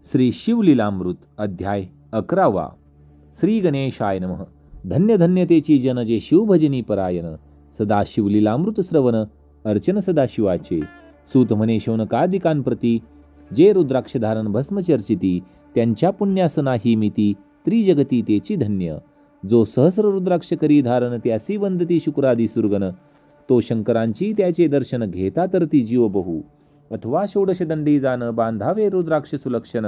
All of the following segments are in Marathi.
श्री शिवलीलामृत अध्याय 11. श्री गणेशाय नमः. धन्य धन्यतेची जन जे शिवभजनी परायण. सदा शिवलीलामृत श्रवण अर्चन सदाशिवाचे. सूत म्हणे शौनकादिकांप्रती जे रुद्राक्ष धारण भस्म चर्चिती त्यांच्या पुण्यास नाही मिती त्रिजगती तेची धन्य. जो सहस्र रुद्राक्ष करी धारण त्यासी वंदती शुक्रादी सुरगण. तो शंकरांची त्याचे दर्शन घेता तर ती जीव बहु. अथवा षोडश दंडी जाण बांधावे रुद्राक्ष सुलक्षण.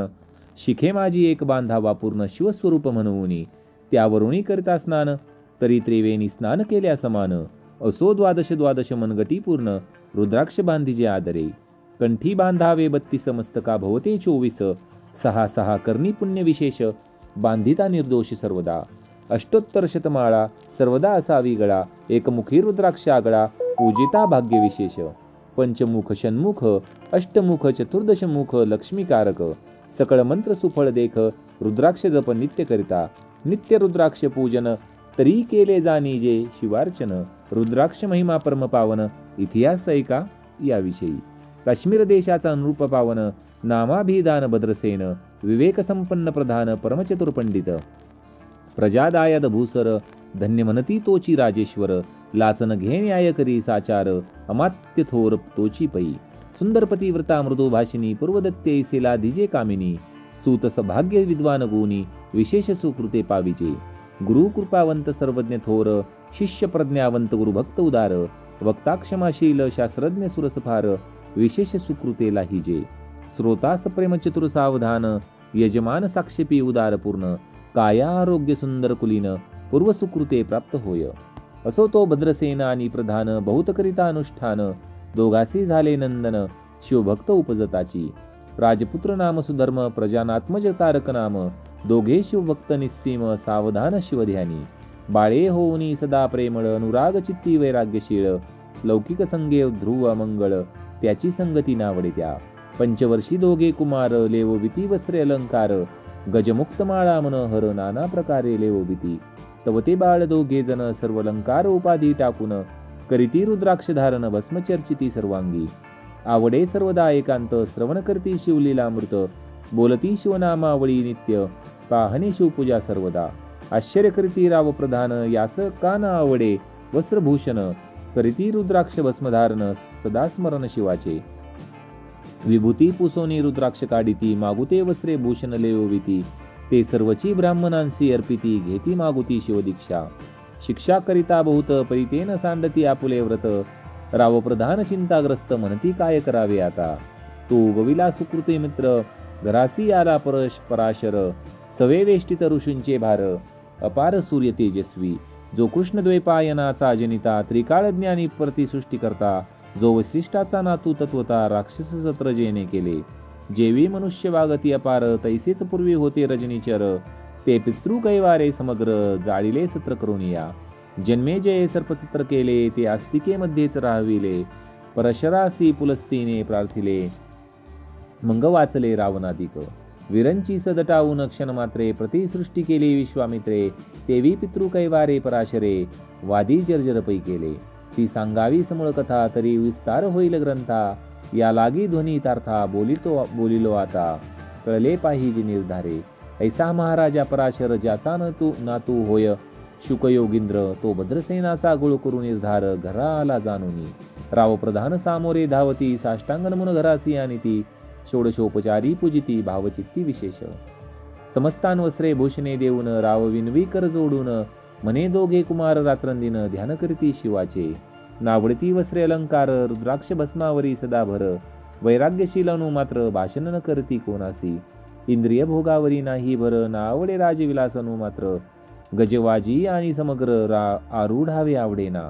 शिखे माझी एक बांधावा पूर्ण शिवस्वरूप म्हणून. त्यावरुणी करिता स्नान तरी त्रिवेणी स्नान केल्या समान. असो द्वादश द्वादश मनगटी पूर्ण रुद्राक्ष बांधिजे आदरे. कंठी बांधावे 32 मस्तका भवते 24. 6 6 करणी पुण्य विशेष बांधिता निर्दोष सर्वदा. अष्टोत्तर शतमाळा सर्वदा असावी गळा. एकमुखी रुद्राक्ष आगळा पूजिता भाग्य विशेष. पंचमुख षण्मुख अष्टमुख चतुर्दशमुख लक्ष्मीकारक. सकळ मंत्र सुफळ देख रुद्राक्ष जप नित्य करिता. नित्य रुद्राक्ष पूजन तरी केले जाणी जे शिवार्चन. रुद्राक्ष महिमा परम पावन इतिहास ऐका याविषयी. काश्मीर देशाचा नृप पावन नामाभिधान भद्रसेन. विवेक संपन्न प्रधान परमचतुर पंडित. प्रजादायद भूसर धन्य म्हणती तोची राजेश्वर. लाचन घे न्याय करी साचार अमात्य थोर तोची पै. सुंदरपती व्रता मृदू भाषिनी पूर्वदत्ते सेला दिजे कामिनी. सूत सभाग्य विद्वान गुणी विशेष सुकृते पाविजे. गुरु कृपावंत सर्वज्ञ थोर शिष्य प्रज्ञावंत गुरुभक्त उदार. वक्ता क्षमाशील शास्त्रज्ञ सुरसफार विशेष सुकृते लाहिजे. श्रोतास प्रेम चतुर सावधान यजमान साक्षेपी उदार पूर्ण. काया आरोग्य सुंदर कुलीन पूर्व सुकृते प्राप्त होय. असो तो भद्रसेन आणि प्रधान बहुतकरिता अनुष्ठान. दोघासी झाले नंदन शिवभक्त उपजताची. राजपुत्र नाम सुधर्म प्रजानात्मज तारक नाम. दोघे शिवभक्त निस्सीम सावधान शिवध्यानी. बाळे होऊनी सदा प्रेमळ अनुराग चित्ती वैराग्यशीळ. लौकिक संगे ध्रुव मंगळ त्याची संगती नावडे त्या. पंचवर्षी दोघे कुमार लेवोविती वस्त्रे अलंकार. गजमुक्त माळा मनोहर नाना प्रकारे लेवोविती. तव ते बाळ दोघे जण सर्व अलंकार उपाधी टाकून. करीती रुद्राक्ष धारण भस्मचर्चिती सर्वांगी. आवडे सर्वदा एकांत श्रवण करती शिवलीलामृत. बोलती शिवनामावळी नित्य पाहणे शिवपूजा सर्वदा. आश्चर्य करीती राव प्रधान यास का न आवडे वस्त्रभूषण. करीती रुद्राक्ष भस्मधारण सदा स्मरण शिवाचे. विभूती पुसोनी रुद्राक्ष काढिती मागुते वस्त्रे भूषण लेवविती. ते सर्वची ब्राह्मणांसी अर्पिती घेती मागुती शिवदीक्षा. शिक्षा करिता बहुत परितेन सांडती आपुले व्रत. राव प्रधान चिंताग्रस्त म्हणती काय करावे आता. तो गविला सुकृते मित्र घरासी आला पराशर. सवे वेष्टित ऋषींचे भार अपार सूर्य तेजस्वी. जो कृष्णद्वैपायनाचा जनिता त्रिकाळ ज्ञानी प्रतिसृष्टी करता. जो वसिष्ठाचा नातू तत्वता राक्षस सत्र जेने केले. जेवी मनुष्य वागती अपार तैसेच पूर्वी होते रजनीचर. ते पितृ कैवारे समग्र जाळिले सत्र करुनिया. जन्मे जये सर्पसत्र केले ते आस्तिके मध्येच राहविले. परशरासी पुलस्तीने प्रार्थिले मंग वाचले रावणाधिक. विरंची सदटावून क्षण मात्रे प्रतिसृष्टी केली विश्वामित्रे. तेवी पितृ कैवारे पराशरे वादी जर्जरपै केले. ती सांगावी समूळ कथा तरी विस्तार होईल ग्रंथा. या लागी ध्वनी तार्था बोलिलो आता कळले पाहिजे निर्धारे. ऐसा महाराजा पराशर ज्याचा नातू होय शुकयोगींद्र. तो भद्रसेनाचा गुळ करू निर्धार घरा आला जाणुनी. राव प्रधान सामोरे धावती साष्टांगण म्हणून घरासी आणि ती. षोडशोपचारी पूजिती भावचित्ती विशेष. समस्तान वस्त्रे भूषणे देऊन राव विनवी कर जोडून. म्हणे दोघे कुमार रात्रंदिन ध्यान करीती शिवाचे. नावडती वस्त्रे अलंकार रुद्राक्ष भस्मावरी सदा भर. वैराग्यशील अनु मात्र भाषण न करती कोणासी. इंद्रिय भोगावरी नाही भर नावडे राजविलासनु मात्र. गजवाजी आणि समग्र आरूढावे आवडेना.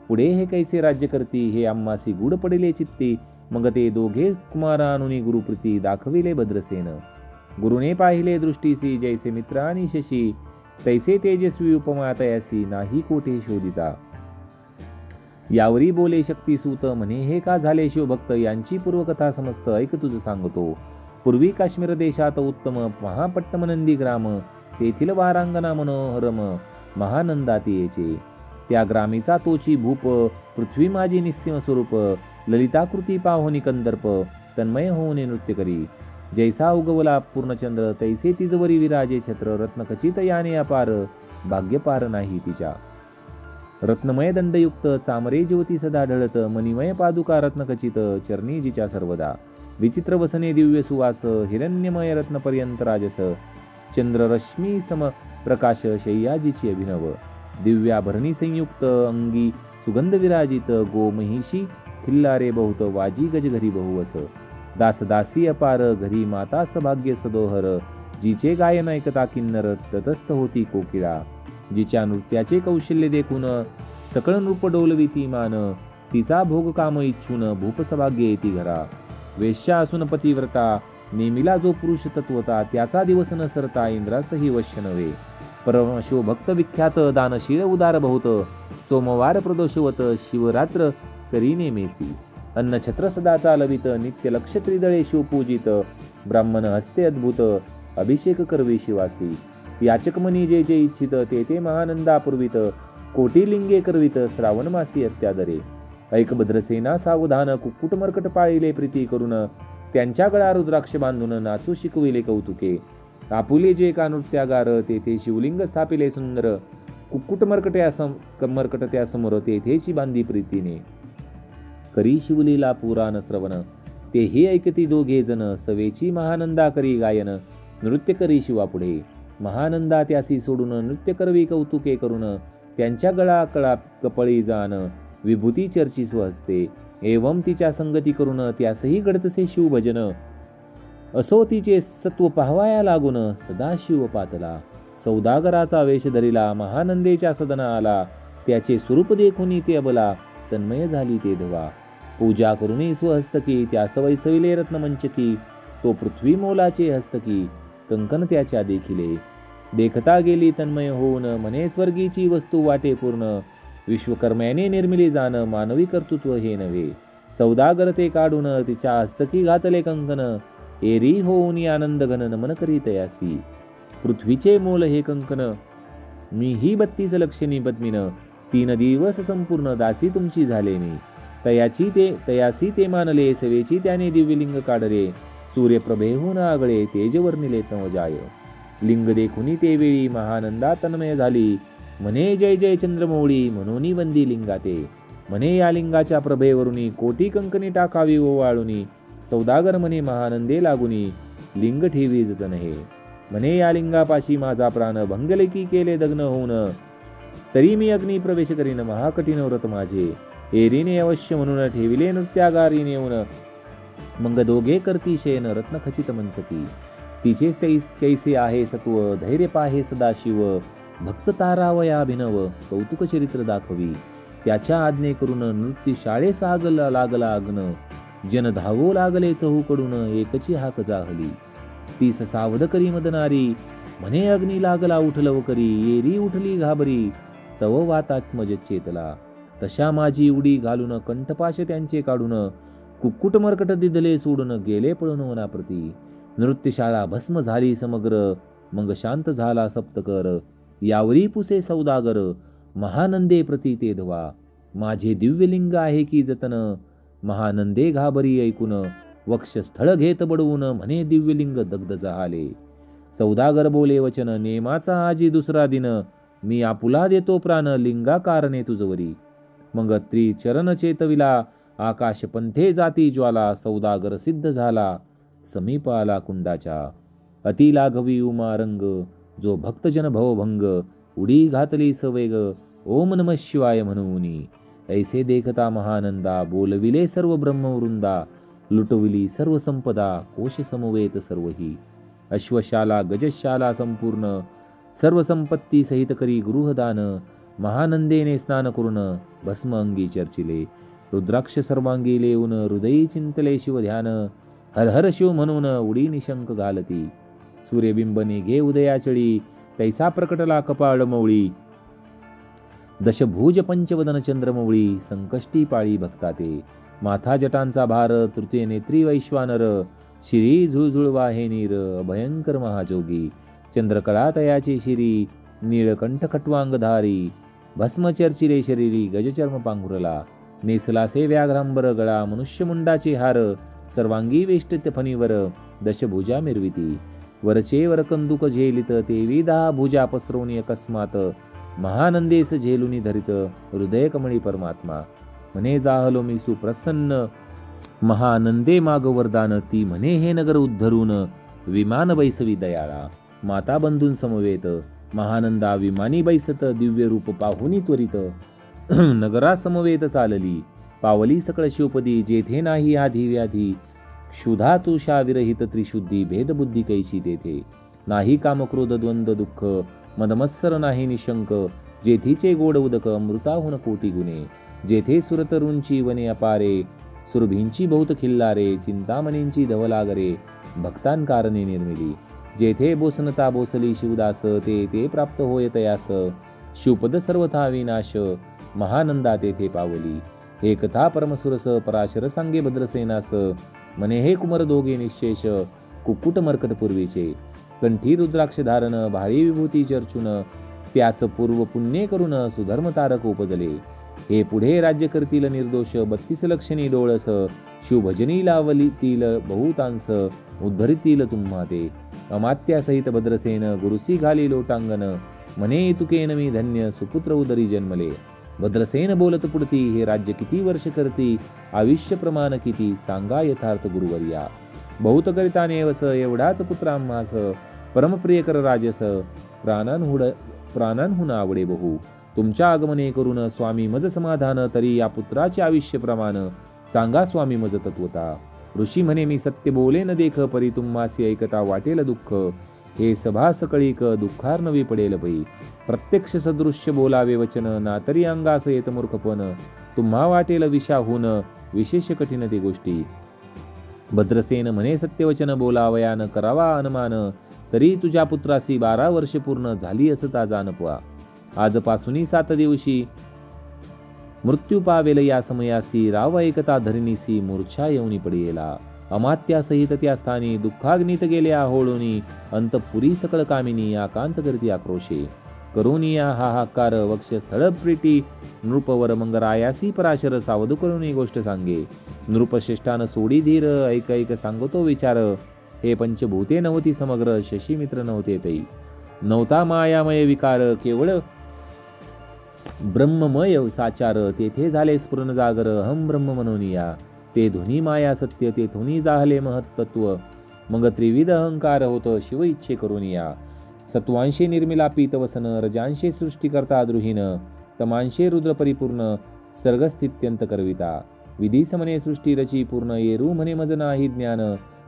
पुढे हे कैसे राज्य करती हे आम्हासी गूढ पडिले चित्ती. मग ते दोघे कुमारानुनी गुरुप्रीती दाखविले भद्रसेन. गुरुने पाहिले दृष्टीसी जैसे मित्र आणि शशी. तैसे तेजस्वी उपमा तयासी नाही कोठे शोधिता. यावरी बोले शक्तिसूत म्हणे हे का झाले शिवभक्त यांची पूर्वकथा समस्त ऐक तुझ सांगतो. पूर्वी काश्मीर देशात उत्तम महापट्टमनंदी ग्राम. तेथील वारांगना मनोहरम महानंदातीयेचे. त्या ग्रामीचा तोची भूप पृथ्वी माझी निस्सीम स्वरूप. ललिताकृती पाहुनी कंदर्प तन्मय होऊन नृत्य करी. जैसा उगवला पूर्णचंद्र तैसे तिजवरी विराजे छत्र रत्नखचित याने अपार भाग्य पार नाही तिच्या. रत्नमय दंडयुक्त चामरे ज्योती सदा ढळत मणिमय पादुका रत्नखचित चरणी जिच्या सर्वदा. विचित्र वसने दिव्य सुवास हिरण्यमय रत्नपर्यंत राजस चंद्ररश्मी सम प्रकाश शय्याजीची अभिनव. दिव्याभरणी संयुक्त अंगी सुगंध विराजित गोमहिषी खिल्लारे बहुत वाजी गज घरी बहुवस. दासदासी अपार घरी माता सभाग्य सदोहर जिचे गायन ऐकता किन्नर तटस्थ होती कोकिळा. जिच्या नृत्याचे कौशल्य देखून सकळ नृप डोलविती मान तिचा भोग काम इच्छून भूप सभाग्य येती घरा. वेश्या असून पतिव्रता नेमिला जो पुरुष तत्वता त्याचा दिवस न सरता इंद्रासही वश्य नव्हे. परमशिव भक्त विख्यात दानशीळ उदार बहुत सोमवार प्रदोषवत शिवरात्र करी नेमेसी. अन्नछत्र सदा चालवित नित्य लक्ष त्रिदळे शिवपूजित ब्राह्मण हस्ते अद्भुत अभिषेक करवी शिवासी. याचक मनी जे जे इच्छित ते ते महानंदापूर्वित कोटी लिंगे करवित श्रावण मासी अत्यादरे. ऐक भद्रसेना सावधान कुक्कुट मर्कट पाळिले प्रीती करून त्यांच्या गळा रुद्राक्ष बांधून नाचू शिकविले कौतुके. आपुले जे का नृत्यागार तेथे शिवलिंग स्थापिले सुंदर कुक्कुट मर्कट त्या समोर तेथेची बांधी प्रीतीने. करी शिवलीला पुराण श्रवण तेही ऐकती दोघे जण सवेची महानंदा करी गायन नृत्य करी शिवा पुढे. महानंदा त्यासी सोडून नृत्य करवी कौतुके करून त्यांच्या गळा कळा कपळी जाण विभूती चर्ची स्वहस्ते. एवं तिच्या संगती करून त्यासही घडतसे शिवभजन असो तिचे सत्व पाहवाया लागून सदाशिव पातला. सौदागराचा वेश धरिला महानंदेच्या सदना आला त्याचे स्वरूप देखुनी ते अबला तन्मय झाली ते धवा. पूजा करुणी स्वहस्तकी त्यास वैसविले रत्नमंचकी तो पृथ्वी मोलाचे हस्तकी कंकण त्याच्या देखिले. देखता गेली तन्मय होऊन म्हणे स्वर्गीची वस्तू वाटे पूर्ण विश्वकर्म्याने निर्मिली जाण मानवी कर्तृत्व हे नव्हे. सौदागर ते काढून तिच्या हस्तकी घातले कंकण एरी होऊन आनंद घन नमन करीत यासी. पृथ्वीचे मोल हे कंकण मीही 32 लक्षणी पद्मीन 3 दिवस संपूर्ण दासी तुमची झाले मी. तयासी ते मानले सवेची त्याने दिव्यलिंग काढले सूर्यप्रभेहून आगळे तेजवर्णिले नवजाय. लिंग देखुनी ते वेळी महानंदा तन्मय झाली म्हणे जय जय चंद्रमौळी म्हणून वंदी लिंगाते. म्हणे या लिंगाच्या प्रभेवरुनी कोटी कंकणी टाकावी ओवाळुनी सौदागर म्हणे महानंदे लागुनी लिंग ठेवी जतन हे. म्हणे या लिंगापाशी माझा प्राण भंगले की केले दग्न होऊन तरी मी अग्नी प्रवेश करीन महाकठीण व्रत माझे. एरीने अवश्य म्हणून ठेविले नृत्यागारीने येऊन मग दोघे करती शयन रत्नखचित मंचकी. तिचेच कैसे आहे सत्व धैर्य पाहे सदाशिव भक्त तारावया अभिनव कौतुक चरित्र दाखवी. त्याच्या आज्ञे करून नृत्य शाळे सागला लागला अग्न जन धावो लागले चहूकडून एकची हाक जाहली. तीस सावध करी मदनारी म्हणे अग्नी लागला उठलव करी एरी उठली घाबरी तव वातात्मज चेतला. तशा माझी उडी घालून कंठपाश त्यांचे काढून कुक्कुट मर्कट दिदले सोडून गेले पळून वनाप्रती. नृत्यशाळा भस्म झाली समग्र मग शांत झाला सप्तकर यावरी पुसे सौदागर महानंदे प्रती ते धवा. माझे दिव्यलिंग आहे की जतन महानंदे घाबरी ऐकून वक्षस्थळ घेत बडवून म्हणे दिव्यलिंग दग्ध जाले. सौदागर बोले वचन नेमाचा आजी दुसरा दिन मी आपुला देतो प्राण लिंगा कारणे तुझवरी. मग त्रिचरण चेतविला आकाश पंथे जाती ज्वाला सौदागर सिद्ध झाला समीप आला कुंडाच्या. अति लाघवी उमा रंग जो भक्तजन भवभंग उडी घातली सवेग ओम नमः शिवाय म्हणूनी. ऐसे देखता महानंदा बोलविले सर्व ब्रह्मवृंदा लुटविली सर्व संपदा कोश समवेत सर्वही. अश्वशाला गजशाला संपूर्ण सर्व संपत्ती सहित करी गृहदान महानंदेने स्नान करून भस्म अंगी चर्चिले. रुद्राक्ष सर्वांगी लेऊन हृदयी चिंतले शिव ध्यान हर हर शिव म्हणून उडी निशंक घालती. सूर्यबिंबने घे उदयाचळी तैसा प्रकटला कपाळ मौळी. दशभुज पंचवदन चंद्रमौळी संकष्टी पाळी भक्ताते. माथा जटांचा भार तृतीय नेत्री वैश्वानर शिरी झुळझुळवा हे नीर भयंकर महाजोगी. चंद्रकळा तयाची शिरी नीळकंठ खट्वांगधारी भस्म चर्चिले शरीरी गजचर्म पांघुरला. नेसलासे व्याघ्रांबर गळा मनुष्यमुंडाचे हार सर्वांगी वेष्टित फणीवर दशभुजा मिरविती. वरचे वर कंदुक झेलित तेवी 10 भुजा पसरवणी अकस्मात महानंदेस झेलुनी धरित हृदय कमळी परमात्मा. म्हणे जाहलो मी सुप्रसन्न महानंदे माग वरदान ती म्हणे हे नगर उद्धरून विमान बैसवी दयाळा. माता बंधून समवेत महानंदा विमानी बैसत दिव्य रूप पाहुनी त्वरित नगरा समवेत चालली पावली सकळ शिवपदी जेथे नाही आधी व्याधी क्षुधा तुषा विरहित त्रिशुद्धी भेदबुद्धी कैशी तेथे नाही कामक्रोध द्वंद्व दुःख मदमत्सर नाही निशंक जेथीचे गोड उदक अमृताहून कोटी गुणे जेथे सुरतरूंची वने अपारे सुरभींची बहुत खिल्लारे चिंतामणींची धवलागरे भक्तांकारणे निर्मिली जेथे बोसनता बोसली शिवदास ते ते प्राप्त होय तयास शिवपद सर्वथा विनाश महानंदा तेथे पावली. हे कथा परमसुरस पराशर सांगे भद्रसेनास म्हणे हे कुमर दोघे निशेष कुक्कुट मर्कट पूर्वीचे कंठी रुद्राक्ष धारण भारी विभूती चर्चून त्याच पूर्व पुण्य करून सुधर्म तारक उपजले. हे पुढे राज्य करतील निर्दोष 32 लक्षणी डोळस शिवभजनी लावलीतील बहुतांस उद्धरितील तुम्हा ते. अमात्यासहित भद्रसेन गुरुसी घाली लोटांगण म्हणे तुकेन मी धन्य सुपुत्र उदरी जन्मले. भद्रसेन बोलत पुढती हे राज्य किती वर्ष करती आयुष्य प्रमाण किती सांगा यथार्थ गुरुवर्या. बहुत करिता नेवस एवढाच पुत्र आम्हास परमप्रिय कर राजस प्राणांहून आवडे बहु. तुमच्या आगमने करून स्वामी मज समाधान तरी या पुत्राचे आयुष्य प्रमाण सांगा स्वामी मज तत्वता. ऋषी म्हणे मी सत्य बोले न देख परी तुम्हासी ऐकता वाटेल दुःख. हे सभा सकळीक दुःखार नवी पडेल भई प्रत्यक्ष सदृश्य बोलावे वचन ना तरी अंगास येत मूर्खपण तुम्हा वाटेल विषाहून विशेष कठीण ते गोष्टी. भद्रसेन म्हणे सत्यवचन बोलावया न करावा अनुमान तरी तुझ्या पुत्रासी 12 वर्ष पूर्ण झाली असता जानपवा. आजपासून 7 दिवशी मृत्यू पावेल या समयासी राव ऐकता धरणीसी मूर्छा येऊनी पडियेला. अमात्यासहित त्या स्थानी दुःखाग्नीत गेले आहोळूनी अंतपुरी सकळ कामिनी आकांत करती आक्रोशे करुनिया हाहाकार वक्ष स्थळ प्रीती नृपवर मंगरायासी पराशर सावध करून ही गोष्ट सांगे. नृपश्रेष्ठान सोडी धीर ऐक ऐक सांगतो विचार. हे पंचभूते नव्हती समग्र शशी मित्र नव्हते तै नव्हता मायामय विकार केवळ ब्रह्ममय साचार. तेथे झाले स्फुरण जागर हम ब्रह्म मनोनिया ते धुनी माया सत्य ते धुनी जाहले महत्त्व. मग त्रिविध अहंकार होत शिव इच्छे करुनिया. सत्वांशे निर्मिला पीतवसन रजांशे सृष्टीकर्ता द्रुहीन तमांशे रुद्र परिपूर्ण सर्गस्थित्यंत करविता. विधी समने सृष्टी रची पूर्ण येरू म्हणे मज नाही ज्ञान.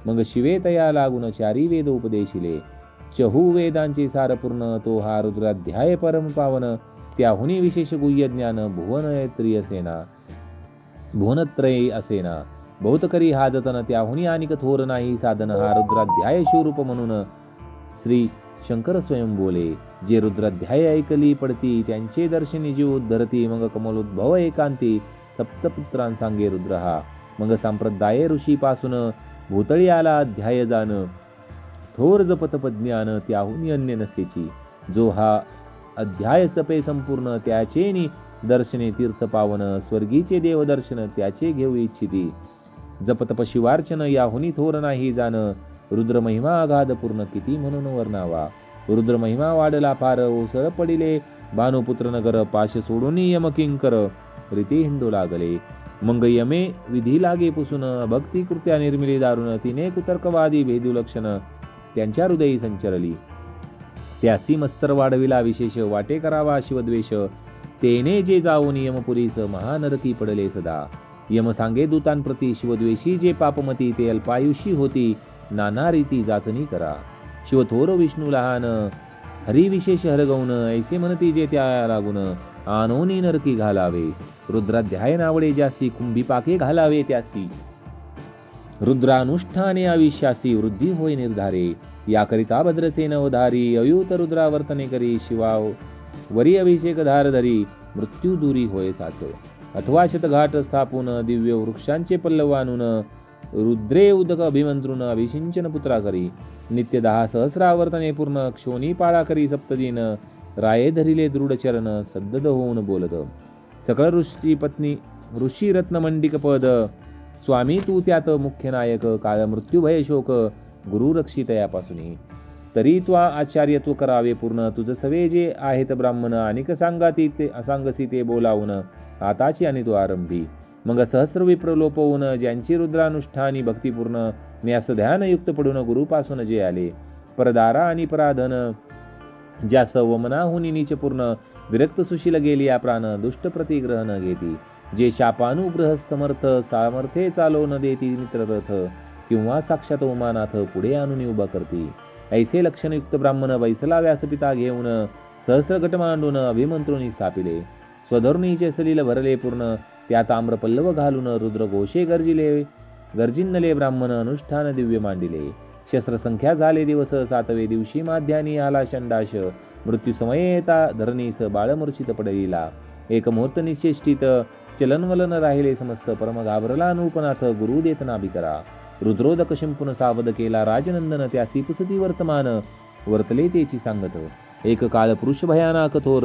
मग शिवे तया लागून 4 वेद उपदेशिले. चहू वेदांचे सार पूर्ण तो हा रुद्राध्याय परम पावन. त्याहुनी विशेष गुह्य ज्ञान भुवनत्रय असेना. बहुत करी हा जतन त्याहुनी आणिक थोर नाही साधन. हा रुद्राध्याय शिवरूप म्हणून श्री शंकर स्वयं बोले. जे रुद्राध्याय ऐकली पडती त्यांचे दर्शनी जीव उद्धरती. मग कमलोद्भव एकांती सप्तपुत्रां सांगे रुद्र हा. मग संप्रदाय ऋषी पासून भूतळी आला अध्याय जाण. थोर जपतप ज्ञान त्याहुनी अन्य नसेची. जो हा अध्याय सपे संपूर्ण त्याचेनी दर्शने तीर्थ पावन. स्वर्गीचे देव दर्शन त्याचे घेऊ इच्छिती. जपतप शिवार्चन याहुनी थोर नाही जाण. रुद्र महिमा अगाध पूर्ण किती म्हणून वर्णावा. रुद्र महिमा वाढला फार ओसळ पडिले भानुपुत्र नगर. पाश सोडून यमकिंकर रीती हिंडू लागले. मग यमे विधी लागे पुसून भक्ती कृत्या निर्मिली दारुण. तिने कुतर्कवादी भेदू लक्षण त्यांच्या हृदयी संचरली. त्यासी मस्तर वाढविला विशेष वाटे करावा शिवद्वेष. तेने जे जाऊन यमपुरीस महानरकी पडले सदा. यम सांगे दूतांप्रती शिवद्वेषी जे पापमती ते अल्पायुषी होती. नाना रीती जाचणी करा. शिवथोर विष्णू लहान हरी विशेष हरगवून ऐसे म्हणती जे त्या लागून. आनोनी नरकी घालावे रुद्राध्याय नावडे ज्यासी. कुंभी पाके घालावे त्यासी. रुद्रानुष्ठाने आविष्यासी वृद्धी होय निर्धारे. याकरिता भद्रसेन अवधारी अयुत रुद्रावर्तने करी. शिवा वरी अभिषेक धारधरी मृत्यू दूरी होय साच. अथवा शतघाट स्थापून दिव्य वृक्षांचे पल्लव आणून रुद्रे उदक अभिमंत्रून अभिषिंचन पुत्रा करी. नित्य 10 सहस्रावर्तने पूर्ण क्षोणी पाळा करी. सप्तदिन राये धरिले दृढ चरण सद्दद होऊन बोलत. सकळ ऋषी पत्नी ऋषी रत्नमंडिक पद स्वामी तू त्यात मुख्य नायक, काळ मृत्यू भय शोक गुरु रक्षित यापासून. तरी त्वा आचार्यत्व करावे पूर्ण, तुझ सवे जे आहेत ब्राह्मण, अनेक सांगसी ते बोलावून आताची आणि तो आरंभी. मग सहस्र विप्र लोपवून, ज्यांची रुद्रानुष्ठानी भक्तिपूर्ण, न्यास ध्यानयुक्त पडून गुरुपासून जे आले. परदारा आणि पराधन ज्यास वमनाहुनी नीचपूर्ण, विरक्त सुशील गेली या प्राण, दुष्ट प्रतिग्रह न घेती. जे शापानुग्रह समर्थ, सामर्थ्ये चालो न देती मित्ररथ, किंवा साक्षात उमानाथ पुढे आणून उभा करती. ऐसे लक्षणयुक्त ब्राह्मण बैसला व्यासपिता घेऊन, सहस्र गट मांडून अभिमंत्रुनी स्थापिले. स्वधर्णीचे सलील भरले पूर्ण, त्या ताम्र पल्लव घालून रुद्र घोषे गर्जिन्नले ब्राह्मण, अनुष्ठान दिव्य मांडिले. शस्त्रसंख्या झाले दिवस, 7वे दिवशी माध्यानी आला षंडाश, मृत्यू समये येता धरणीस बाळमूर्छित पडलेला. एक मुहूर्त निश्चेष्टित चलनवलन राहिले समस्त, परम घाबरला नृपनाथ गुरु देत नाभिकरा. रुद्रोदक शिंपून सावध केला राजनंदन, त्यासी पुसती वर्तमान वर्तले तेची सांगत. एक काळ पुरुष भयाना कठोर,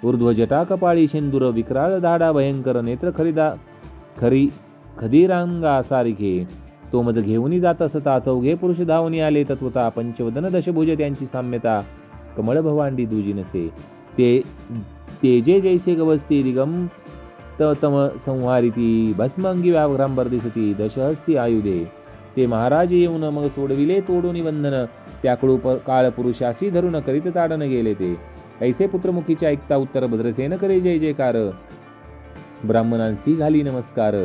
ऊर्ध्व जटा कपाळी शेंदूर, विक्राळ दाडा भयंकर, नेत्र खदिरांगा सारिखे. तो मज घेऊनी जात असता, चौघे पुरुष धावनी आले तत्वता. पंचवदन दशभुज त्यांची साम्यता, कमळ भवांडी दुजी नसे. ते जे जैसे गवस्ती दिगम तम संहारिती, भस्मंगी व्याघ्रांबर दिसती, दशहस्ती आयुधे. ते महाराज येऊन मग सोडविले तोडून बंधन, त्याकडू काळ पुरुषासी धरून करीत ताडन गेले ते. ऐसे पुत्रमुखीचे ऐकता उत्तर भद्रसेन करे जय जयकार, ब्राह्मणांसी घाली नमस्कार,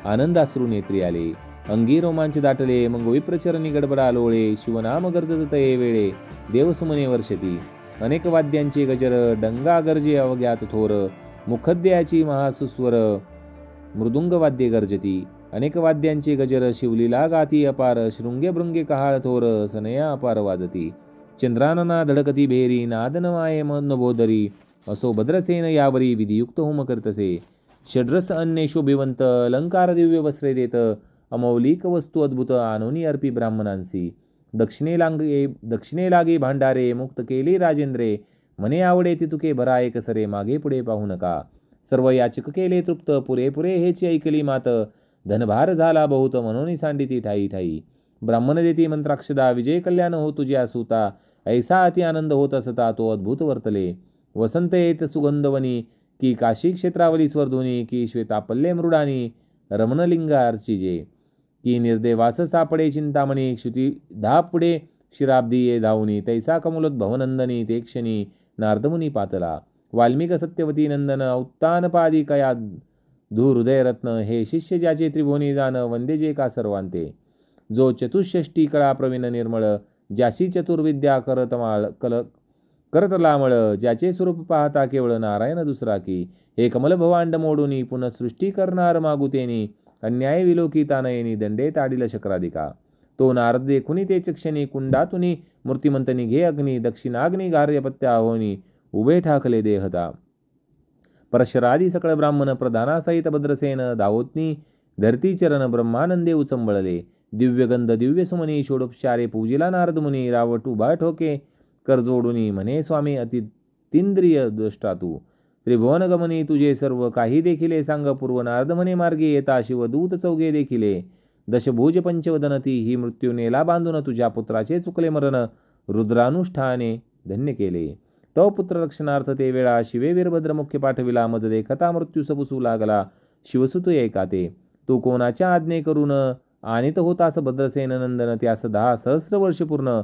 आनंदाश्रू नेत्री आले. अंगी रोमांच दाटले, मग विप्रचरणी गडबडा लोळे, शिवनाम गरजत ये वेळे, देवसुमने वर्षती. अनेक वाद्यांचे गजर, डंगा गरजे अवघ्यात थोर, मुखद्याची महासुस्वर, मृदुंग वाद्ये गर्जती. अनेक वाद्यांचे गजर, शिवलीला गाती अपार, शृंगे भृंगे कहाळ थोर, सनया अपार वाजती. चंद्रानना धडकती भेरी, नादन माये मनबोदरी, असो भद्रसेन यावरी विधियुक्त होम करतसे. षड्रस अन्य शोभिवंत, अलंकार दिव्य वस्त्रे देत, अमौलिक वस्तू अद्भुत आणोनी अर्पी ब्राह्मणांसी. दक्षिणे लागे भांडारे, मुक्त केली राजेंद्रे, म्हणे आवडे ती तुके भरा एक सरे, मागे पुढे पाहू नका. सर्व याचक केले तृप्त, पुरेपुरे हेची ऐकली मात, धनभार झाला बहुत, म्हणून सांडिती ठाई ठाई. ब्राह्मण देती मंत्राक्षदा, विजय कल्याण हो तुझ्या सुता, ऐसा अति आनंद होत असता तो अद्भुत वर्तले. वसंत येत सुगंधवनी, की काशी क्षेत्रावली स्वर्धुनी, की श्वेतापल्ले मृडानी, रमणलिंगा अर्चिजे. की निर्देवास सापडे चिंतामणी, क्षुती धा पुढे शिराब्दी ये धावनी, तैसा कमलोद्भवनंदनी, ते क्षणी नारदमुनी पातला. वाल्मिक सत्यवती नंदन, उत्तानपादी कया हृदयरत्न, हे शिष्य ज्याचे त्रिभुवनी जाण, वंदे जे का सर्वांते. जो चतुष्षष्टी कळा प्रवीण निर्मळ, ज्याशी चतुर्विद्या करतलामळ, ज्याचे स्वरूप पाहता केवळ नारायण दुसरा की. हे कमल भवांड मोडूनी, पुनः सृष्टी करणार मागुतेनी, अन्याय विलोकिता नयनी, दंडे ताडिल शक्राधिका. तो नारद देखुनी तेच क्षणी, कुंडातुनी मूर्तिमंतनी घे अग्नी, दक्षिणाग्नी गार्यपत्या होनी, उभे ठाकले देहता. परशरादी सकळ ब्राह्मण, प्रधानासहित भद्रसेन, दावोत्नी धरती चरण, ब्रह्मानंदे उचंबळले. दिव्यगंध दिव्य सुमनी, षोडोपचारे पूजिला नारद मुनी, रावट उभा ठोके कर जोडुनी, म्हणे स्वामी अतिंद्रिय दृष्टा तू. त्रिभुवन गमनी तुझे सर्व काही देखिले सांग पूर्व, नारद म्हणे मार्गे येता, शिवदूत चौघे देखिले. दशभुज पंचवदनती, ही मृत्यू नेला बांधून, तुझ्या पुत्राचे चुकले मरण, रुद्रानुष्ठाने धन्य केले. तो पुत्र रक्षणार्थ ते वेळा, शिवे वीरभद्र मुख्य पाठविला, मज देखता मृत्यू सपुसू लागला, शिवसुत ऐकाते. तू कोणाच्या आज्ञे करून आणित होतास भद्रसेन नंदन, त्यास 10 सहस्र वर्ष पूर्ण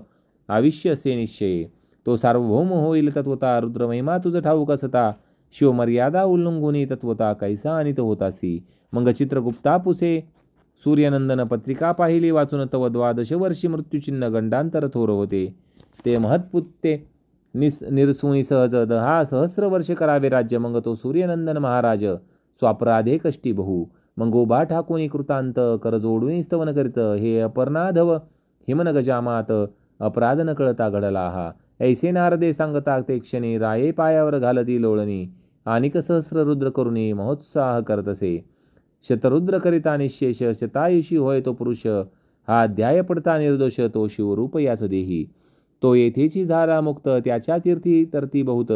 आयुष्य असे निश्चय. तो सार्वभौम होईल तत्वता, रुद्र महिमा तुझ ठाऊक असता, शिवमर्यादा उल्लंघुनी तत्वता, कैसा आणित होतासी. मग चित्रगुप्ता पुसे सूर्यनंदन, पत्रिका पाहिली वाचून, तव 12 वर्षी मृत्यूचिन्ह गंडांतर थोर होते. ते महत्पुत्ते निरसुनी सहज 10 सहस्र वर्ष करावे राज्य. मग तो सूर्यनंदन महाराज स्वापराधे कष्टी बहु, मग उभा ठाकून कृतांत, कर जोडून स्तवन करीत, हे अपर्णाधव हिमन गजामात, अपराध न कळता घडला हा. ऐसे नारदे सांगता ते क्षणी, राये पायावर घालती लोळणी, आणिक सहस्र रुद्र करुणी महोत्साह करतसे. शतरुद्र करिता निशेष, शतायुषी होय तो पुरुष, हा अध्याय पडता निर्दोष, तो शिवरूप याच देही. तो येथेची झाला मुक्त, त्याच्या तीर्थी तरती बहुत,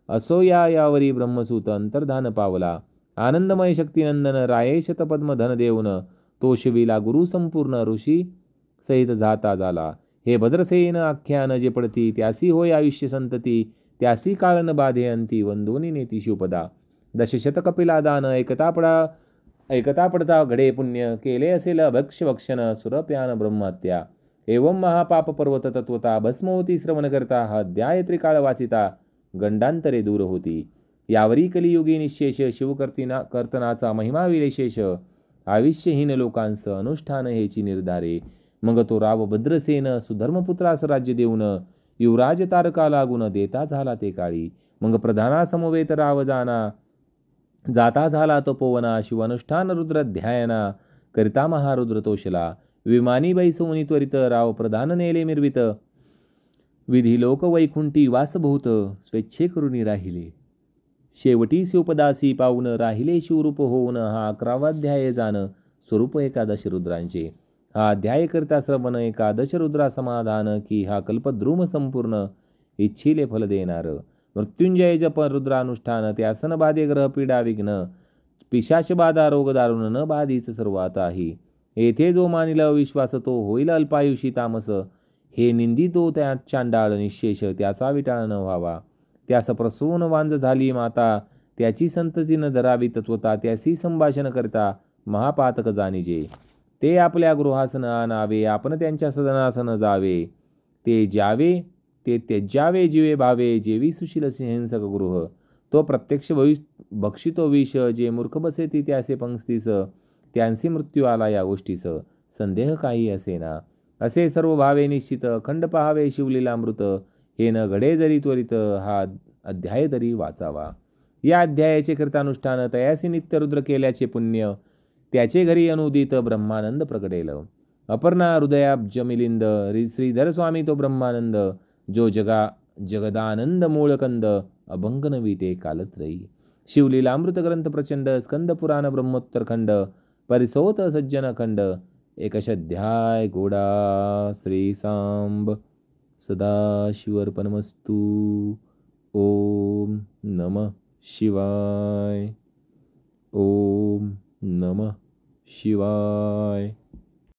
असो यावरी ब्रह्मसूत अंतर्धान पावला. आनंदमय शक्तिनंदन, राये शतपद्म धन देऊन, तो शिवीला गुरु संपूर्ण ऋषी सहित जाता झाला. हे भद्रसेन आख्यान जे पडती त्यासी होय आयुष्य संतती, त्यासी काळ न बाधे अंती वंदोनी नेती शिवपदा. दशशत कपिला दान ऐकता पडता घडे पुण्य, केले असेल भक्ष भक्षण सुरप्यान ब्रह्महत्या. एवं महापाप पर्वत तत्वता भस्मवती श्रवण करता, हा अध्याय त्रिकाळ वाचिता गंडांतरे दूर होती. यावरी कलियुगी निशेष कर्तनाचा महिमा विशेष, आयुष्यहीन लोकांस अनुष्ठान हेची निर्धारे. मग तो राव भद्रसेन सुधर्मपुत्रास राज्य देऊन, युवराज तारका लागून देता झाला ते काळी. मग प्रधाना समवेत राव जाता झाला तो पोवना, शिवानुष्ठान रुद्र ध्यायना करिता महारुद्र तोषला. विमानी बैसोनी त्वरित राव प्रधान नेले मिरवित, विधी लोक वैकुंठी वासभूत स्वेच्छे करुनी राहिले. शेवटी शिवपदासी पाऊन राहिले शिवरूप होऊन, हा 11वा अध्याय जाण स्वरूप एकादश रुद्रांचे. हा अध्याय करता श्रवण एकादश रुद्रा समाधान, की हा कल्पद्रुम संपूर्ण इच्छिले फल देणार. मृत्युंजय जप रुद्रानुष्ठान, त्यासन बाधे ग्रह पीडा विघ्न, पिशाच बाधा रोग दारुण न बाधीच सर्वाताही. येथे जो मानिल अविश्वास तो होईल अल्पायुषी तामस, हे निंदितो त्या चांडाळ निशेष त्याचा विटाळ न व्हावा. त्यास प्रसून वांज झाली माता, त्याची संतती न धरावी तत्वता. त्याशी संभाषण करता महापातक जाणीजे, ते आपल्या गृहास न आणावे आपण त्यांच्या सदनास न जावे. ते त्यज्यावे जीवे भावे, जेवी सुशील हिंसक गृह. तो प्रत्यक्ष भक्षितो विष, जे मूर्ख बसेती त्यासे पंक्तीस. त्यांसी मृत्यू आला या गोष्टीस, संदेह काही असेना. असे सर्व भावे निश्चित, खंड पहावे शिवलीलामृत. हे न घडे जरी त्वरित, हा अध्याय तरी वाचावा. या अध्यायाचे कृतानुष्ठान, तयासी नित्य रुद्र केल्याचे पुण्य, त्याचे घरी अनुदित ब्रह्मानंद प्रगटेल. अपर्णा हृदयाब्ज मिलिंद, श्रीधर स्वामी तो ब्रह्मानंद, जो जगदानंद मूळकंद, अभंग नवीते कालत्रयी. शिवलीलामृत ग्रंथ प्रचंड, स्कंद पुराण ब्रह्मोत्तरखंड, परिसोत सज्जन खंड. एकशाध्याय गोडा श्री सांब सदाशिवर्पणमस्तु. ओम नमः शिवाय. ओम नमः शिवाय.